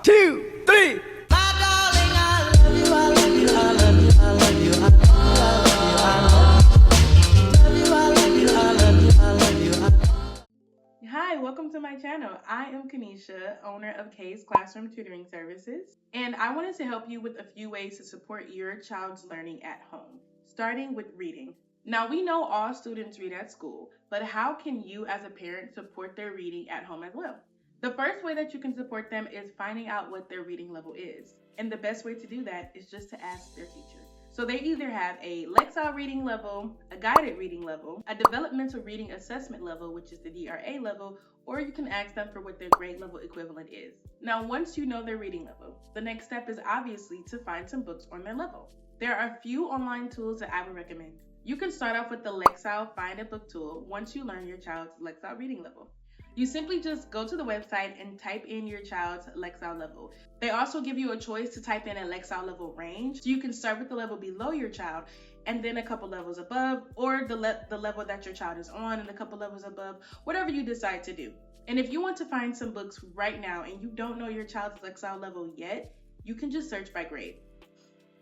two, three. Hi, welcome to my channel. I am Kanisha, owner of K's Classroom Tutoring Services, and I wanted to help you with a few ways to support your child's learning at home, starting with reading. Now, we know all students read at school, but how can you as a parent support their reading at home as well? The first way that you can support them is finding out what their reading level is. And the best way to do that is just to ask their teacher. So they either have a Lexile reading level, a guided reading level, a developmental reading assessment level, which is the DRA level, or you can ask them for what their grade level equivalent is. Now, once you know their reading level, the next step is obviously to find some books on their level. There are a few online tools that I would recommend. You can start off with the Lexile Find a Book tool once you learn your child's Lexile reading level. You simply just go to the website and type in your child's Lexile level. They also give you a choice to type in a Lexile level range. So you can start with the level below your child and then a couple levels above, or the level that your child is on and a couple levels above, whatever you decide to do. And if you want to find some books right now and you don't know your child's Lexile level yet, you can just search by grade.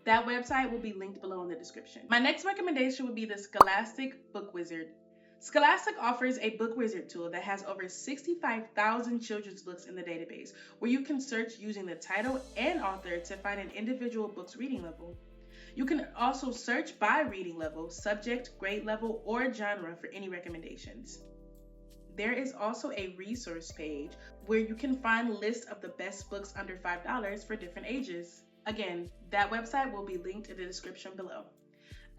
That website will be linked below in the description. My next recommendation would be the Scholastic Book Wizard. Scholastic offers a book wizard tool that has over 65,000 children's books in the database, where you can search using the title and author to find an individual book's reading level. You can also search by reading level, subject, grade level, or genre for any recommendations. There is also a resource page where you can find lists of the best books under $5 for different ages. Again, that website will be linked in the description below.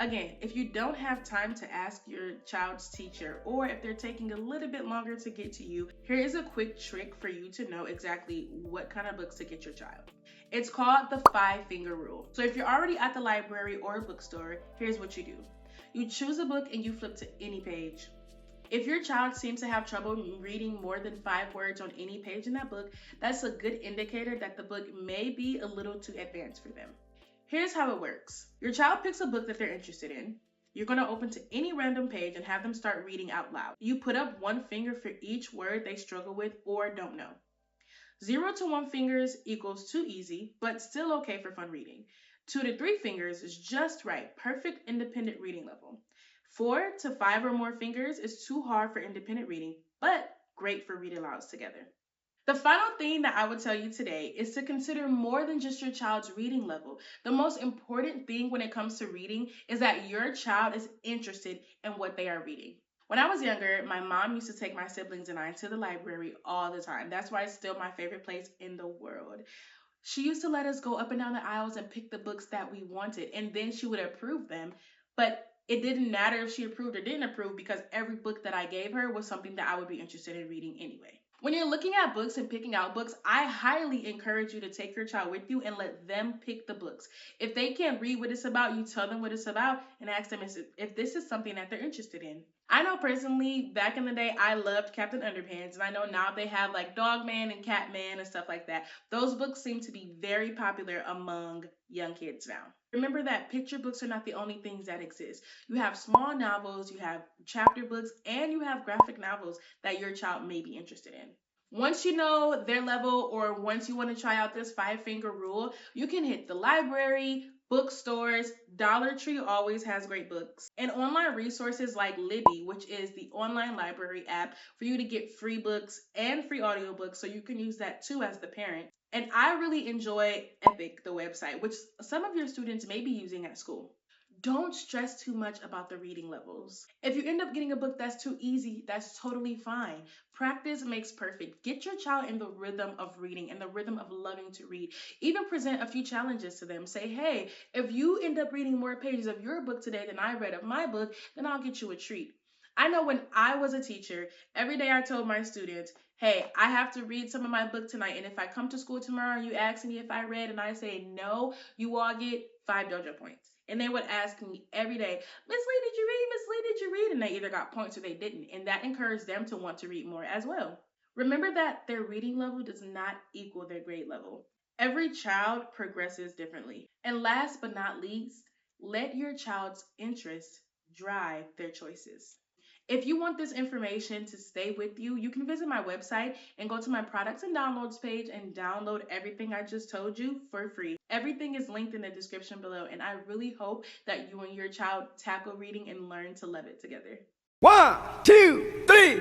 Again, if you don't have time to ask your child's teacher, or if they're taking a little bit longer to get to you, here is a quick trick for you to know exactly what kind of books to get your child. It's called the 5-finger rule. So if you're already at the library or bookstore, here's what you do. You choose a book and you flip to any page. If your child seems to have trouble reading more than 5 words on any page in that book, that's a good indicator that the book may be a little too advanced for them. Here's how it works. Your child picks a book that they're interested in. You're going to open to any random page and have them start reading out loud. You put up 1 finger for each word they struggle with or don't know. 0 to 1 fingers equals too easy, but still okay for fun reading. 2 to 3 fingers is just right, perfect independent reading level. 4 to 5 or more fingers is too hard for independent reading, but great for read alouds together. The final thing that I would tell you today is to consider more than just your child's reading level. The most important thing when it comes to reading is that your child is interested in what they are reading. When I was younger, my mom used to take my siblings and I to the library all the time. That's why it's still my favorite place in the world. She used to let us go up and down the aisles and pick the books that we wanted, and then she would approve them. But it didn't matter if she approved or didn't approve because every book that I gave her was something that I would be interested in reading anyway. When you're looking at books and picking out books, I highly encourage you to take your child with you and let them pick the books. If they can't read what it's about, you tell them what it's about and ask them if this is something that they're interested in. I know personally, back in the day, I loved Captain Underpants, and I know now they have like Dogman and Catman and stuff like that. Those books seem to be very popular among young kids now. Remember that picture books are not the only things that exist. You have small novels, you have chapter books, and you have graphic novels that your child may be interested in. Once you know their level, or once you want to try out this 5-finger rule, you can hit the library, bookstores. Dollar Tree always has great books, and online resources like Libby, which is the online library app for you to get free books and free audiobooks, so you can use that too as the parent. And I really enjoy Epic, the website, which some of your students may be using at school. Don't stress too much about the reading levels. If you end up getting a book that's too easy, that's totally fine. Practice makes perfect. Get your child in the rhythm of reading and the rhythm of loving to read. Even present a few challenges to them. Say, hey, if you end up reading more pages of your book today than I read of my book, then I'll get you a treat. I know when I was a teacher, every day I told my students, hey, I have to read some of my book tonight, and if I come to school tomorrow and you ask me if I read and I say no, you all get 5 dojo points. And they would ask me every day, Miss Lee, did you read? Miss Lee, did you read? And they either got points or they didn't. And that encouraged them to want to read more as well. Remember that their reading level does not equal their grade level. Every child progresses differently. And last but not least, let your child's interests drive their choices. If you want this information to stay with you, you can visit my website and go to my products and downloads page and download everything I just told you for free. Everything is linked in the description below, and I really hope that you and your child tackle reading and learn to love it together. 1, 2, 3.